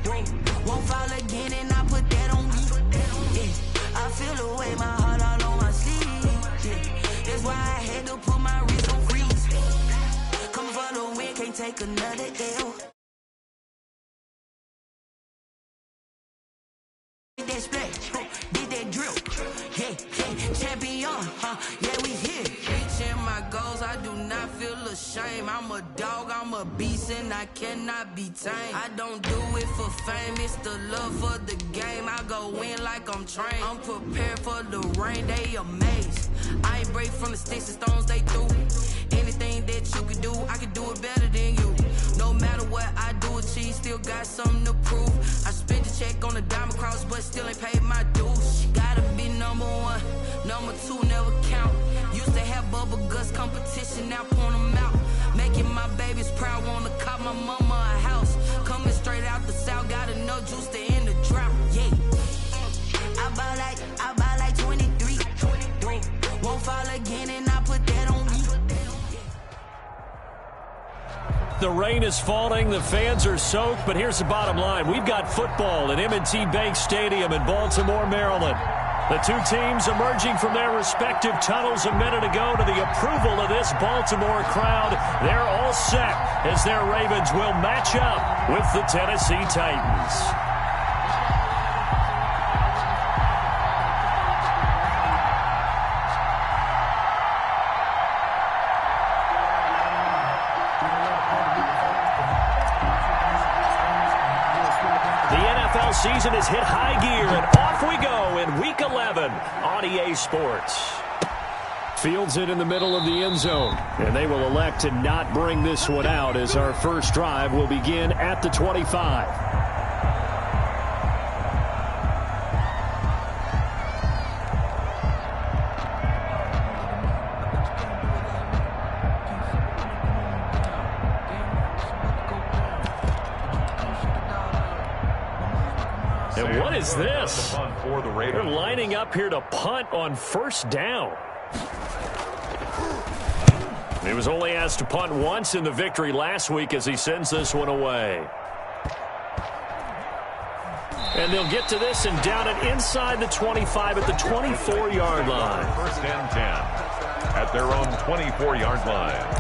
Won't fall again and I put that on me. Yeah. I feel the way, my heart all on my sleeve. Yeah. That's why I had to put my wrist on freeze. Coming for the win, can't take another L. Did that splash, did that drip. Yeah, champion, yeah, we here. Reaching my goals, I do not feel ashamed. I'm a dog, I'm a beast, and I cannot be tamed. I don't do it for fame, it's the love for the game. I go in like I'm trained. I'm prepared for the rain, they amazed. I ain't break from the sticks and stones they threw. Anything that you can do, I can do it better than you. No matter what I do, achieve, still got something to prove. I spent the check on the diamond cross, but still ain't paid my dues. Gotta be number one, number two never count. Used to have bubble guts competition, now point them out. Making my babies proud, wanna cop my mama a house. Coming straight out the south, got enough juice to end the drought. Yeah, I buy like 23. Won't fall again and I put that on me. The rain is falling, the fans are soaked, but here's the bottom line. We've got football at M&T Bank Stadium in Baltimore, Maryland. The two teams emerging from their respective tunnels a minute ago to the approval of this Baltimore crowd. They're all set as their Ravens will match up with the Tennessee Titans. Season has hit high gear, and off we go in Week 11 on EA Sports. Fields it in the middle of the end zone, and they will elect to not bring this one out as our first drive will begin at the 25. And what is this? They're lining up here to punt on first down. He was only asked to punt once in the victory last week as he sends this one away. And they'll get to this and down it inside the 25 at the 24-yard line. First and 10 at their own 24-yard line.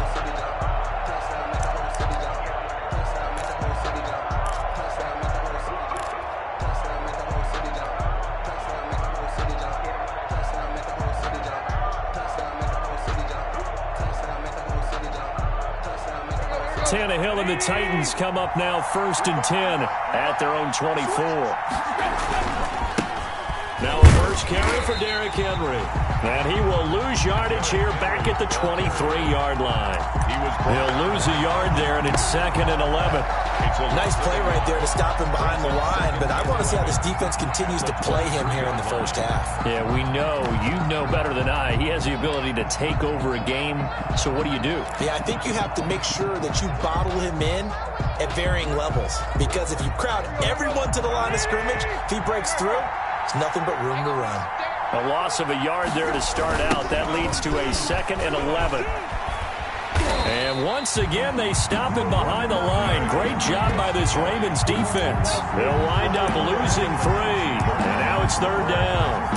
Tannehill and the Titans come up now first and 10 at their own 24. Now a first carry for Derrick Henry. And he will lose yardage here back at the 23-yard line. He'll lose a yard there, and it's second and 11. Nice play right there to stop him behind the line, but I want to see how this defense continues to play him here in the first half. Yeah, we know. You know better than I. He has the ability to take over a game, so what do you do? Yeah, I think you have to make sure that you bottle him in at varying levels, because if you crowd everyone to the line of scrimmage, if he breaks through, there's nothing but room to run. A loss of a yard there to start out. That leads to a second and 11. And once again, they stop him behind the line. Great job by this Ravens defense. They'll wind up losing 3. And now it's third down.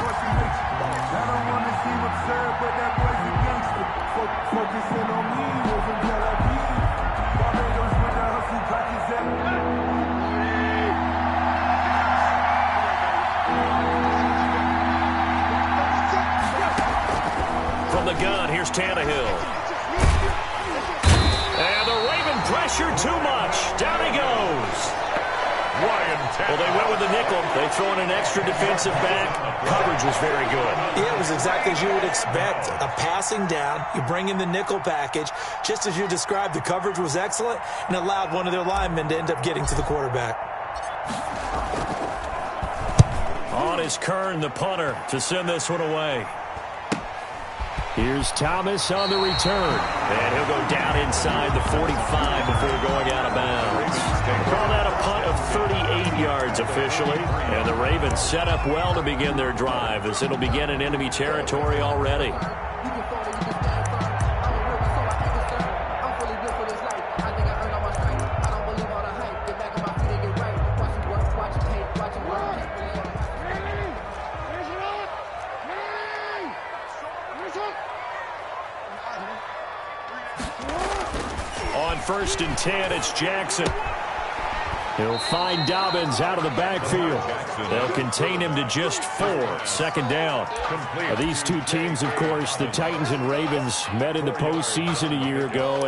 From the gun, here's Tannehill. And the Raven pressure too much. Down he goes. Well, they went with the nickel. They throw in an extra defensive back. Coverage was very good. Yeah, it was exactly as you would expect. A passing down. You bring in the nickel package. Just as you described, the coverage was excellent and allowed one of their linemen to end up getting to the quarterback. On is Kern, the punter, to send this one away. Here's Thomas on the return. And he'll go down inside the 45 before going out of bounds. Call that a punt of 38 yards officially. And the Ravens set up well to begin their drive as it'll begin in enemy territory already. 1st and 10. It's Jackson. He'll find Dobbins out of the backfield. They'll contain him to just 4. 2nd down. Now, these two teams, of course, the Titans and Ravens, met in the postseason a year ago.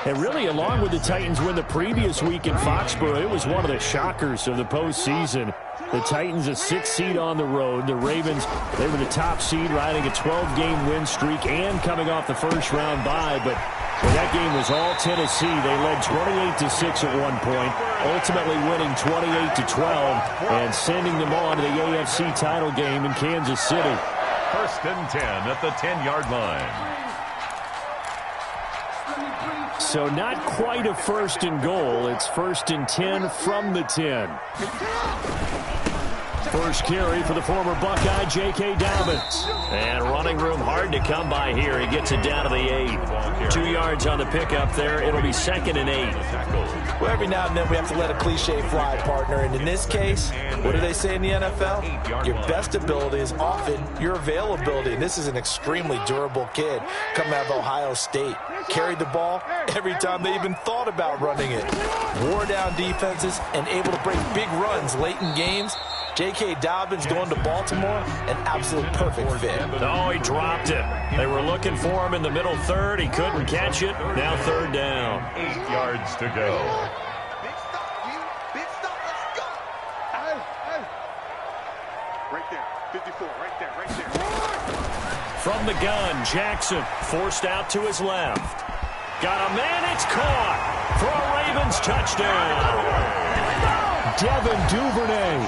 And really, along with the Titans win the previous week in Foxborough, it was one of the shockers of the postseason. The Titans a 6th seed on the road. The Ravens, they were the top seed, riding a 12-game win streak and coming off the first-round bye. But when that game was all Tennessee, they led 28-6 at one point, ultimately winning 28-12 and sending them on to the AFC title game in Kansas City. 1st and 10 at the 10-yard line. So not quite a 1st and goal. It's 1st and 10 from the 10. First carry for the former Buckeye, J.K. Dobbins. And running room hard to come by here. He gets it down to the 8. 2 yards on the pickup there. It'll be 2nd and 8. Well, every now and then we have to let a cliche fly, partner. And in this case, what do they say in the NFL? Your best ability is often your availability. And this is an extremely durable kid coming out of Ohio State. Carried the ball every time they even thought about running it. Wore down defenses and able to break big runs late in games. J.K. Dobbins going to Baltimore, an absolute perfect fit. Oh, he dropped it. They were looking for him in the middle third. He couldn't catch it. Now 3rd down. 8 yards to go. Big stop, you. Big stop. Let's go. Hey. Right there. 54. Right there. From the gun, Jackson forced out to his left. Got a man. It's caught for a Ravens touchdown. Devin Duvernay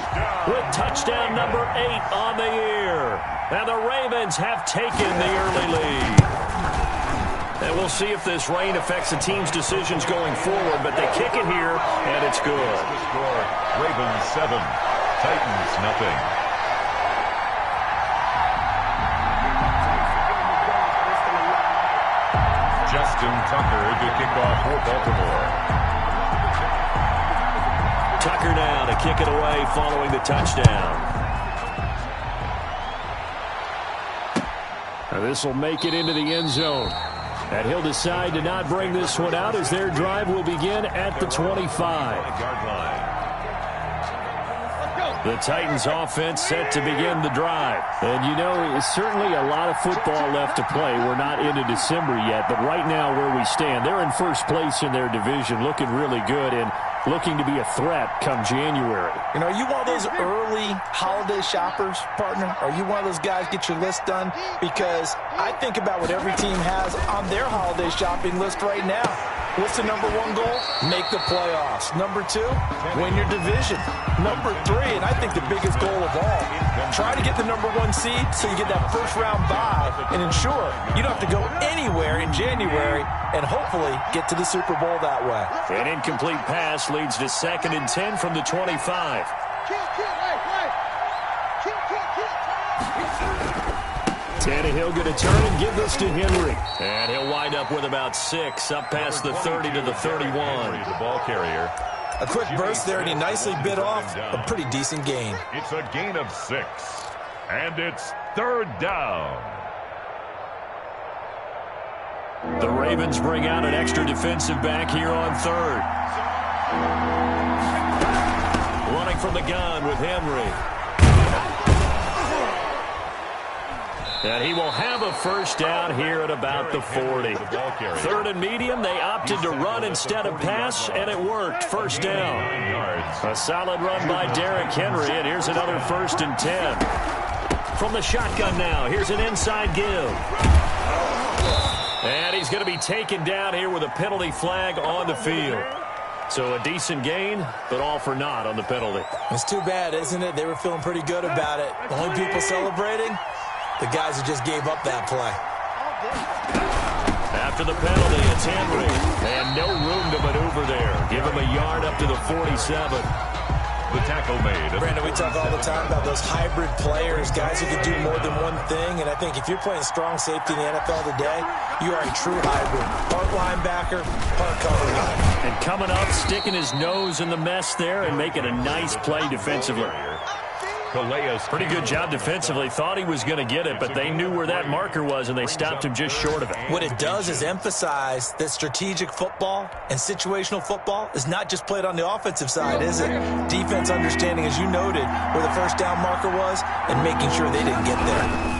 with touchdown number 8 on the year. And the Ravens have taken the early lead. And we'll see if this rain affects the team's decisions going forward, but they kick it here, and it's good. The score, Ravens 7, Titans nothing. Justin Tucker to kick off for Baltimore. Tucker now to kick it away following the touchdown. Now this will make it into the end zone. And he'll decide to not bring this one out as their drive will begin at the 25. The Titans offense set to begin the drive. And you know, certainly a lot of football left to play. We're not into December yet, but right now where we stand, they're in first place in their division, looking really good and looking to be a threat come January. You know, are you one of those early holiday shoppers, partner? Are you one of those guys get your list done? Because I think about what every team has on their holiday shopping list right now. What's the number 1 goal? Make the playoffs. Number 2, win your division. Number 3, and I think the biggest goal of all, try to get the number 1 seed so you get that first-round bye and ensure you don't have to go anywhere in January and hopefully get to the Super Bowl that way. An incomplete pass leads to 2nd and 10 from the 25. Tannehill going to turn and give this to Henry. And he'll wind up with about 6 up past the 30 to the 31. The ball carrier. A quick burst there, and he nicely bit off a pretty decent gain. It's a gain of 6. And it's 3rd down. The Ravens bring out an extra defensive back here on 3rd. Running from the gun with Henry. And he will have a first down here at about the 40. 3rd and medium, they opted to run instead of pass, and it worked. First down. A solid run by Derrick Henry, and here's another 1st and 10. From the shotgun now, here's an inside give. And he's going to be taken down here with a penalty flag on the field. So a decent gain, but all for naught on the penalty. It's too bad, isn't it? They were feeling pretty good about it. The only people celebrating, the guys who just gave up that play. After the penalty, it's Henry. And no room to maneuver there. Give him a yard up to the 47. The tackle made. Brandon, we talk all the time about those hybrid players, guys who can do more than one thing. And I think if you're playing strong safety in the NFL today, you are a true hybrid. Part linebacker, part cover guy. And coming up, sticking his nose in the mess there and making a nice play defensively. Pretty good job defensively. Thought he was going to get it, but they knew where that marker was, and they stopped him just short of it. What it does is emphasize that strategic football and situational football is not just played on the offensive side, is it? Defense understanding, as you noted, where the first down marker was and making sure they didn't get there.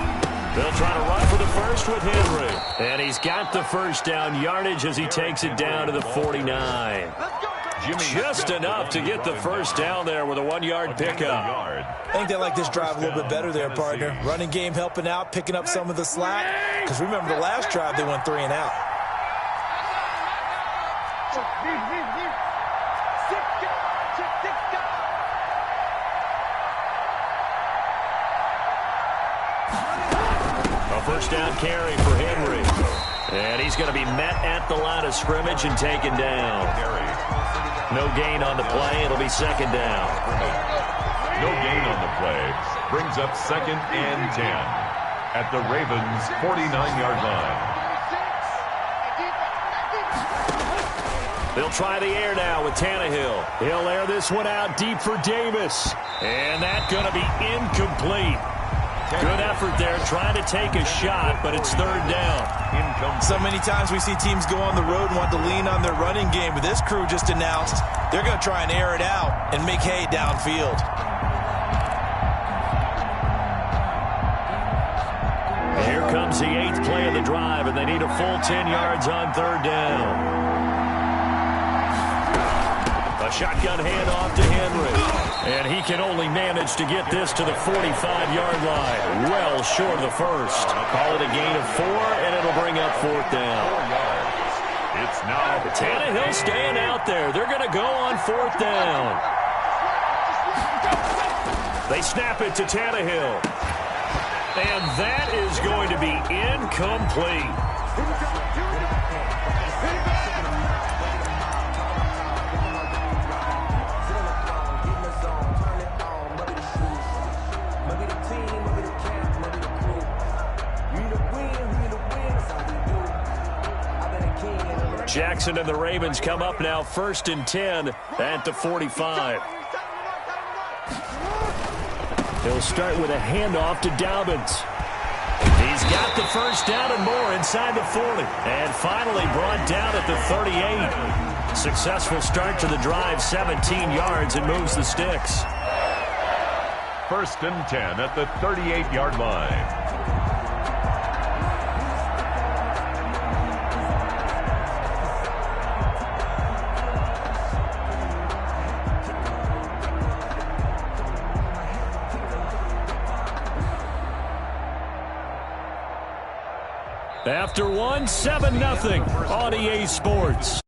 They'll try to run for the first with Henry. And he's got the first down yardage as he takes it down to the 49. Just enough to get the first down there with a 1-yard pickup. I think they like this drive a little bit better there, partner. Running game helping out, picking up some of the slack. Because remember, the last drive they went 3 and out. First down carry for Henry. And he's going to be met at the line of scrimmage and taken down. No gain on the play. It'll be second down. No gain on the play. Brings up 2nd and 10 at the Ravens' 49-yard line. They'll try the air now with Tannehill. He'll air this one out deep for Davis. And that's going to be incomplete. Good effort there, trying to take a shot, but it's 3rd down. So many times we see teams go on the road and want to lean on their running game, but this crew just announced they're going to try and air it out and make hay downfield. Here comes the 8th play of the drive, and they need a full 10 yards on 3rd down. A shotgun handoff to Henry. And he can only manage to get this to the 45-yard line. Well short of the first. Call it a gain of 4, and it'll bring up 4th down. It's now Tannehill staying out there. They're going to go on 4th down. They snap it to Tannehill. And that is going to be incomplete. Jackson and the Ravens come up now 1st and 10 at the 45. He'll start with a handoff to Dobbins. He's got the first down and more inside the 40. And finally brought down at the 38. Successful start to the drive, 17 yards, and moves the sticks. 1st and 10 at the 38-yard line. After one, 7-0 on EA Sports.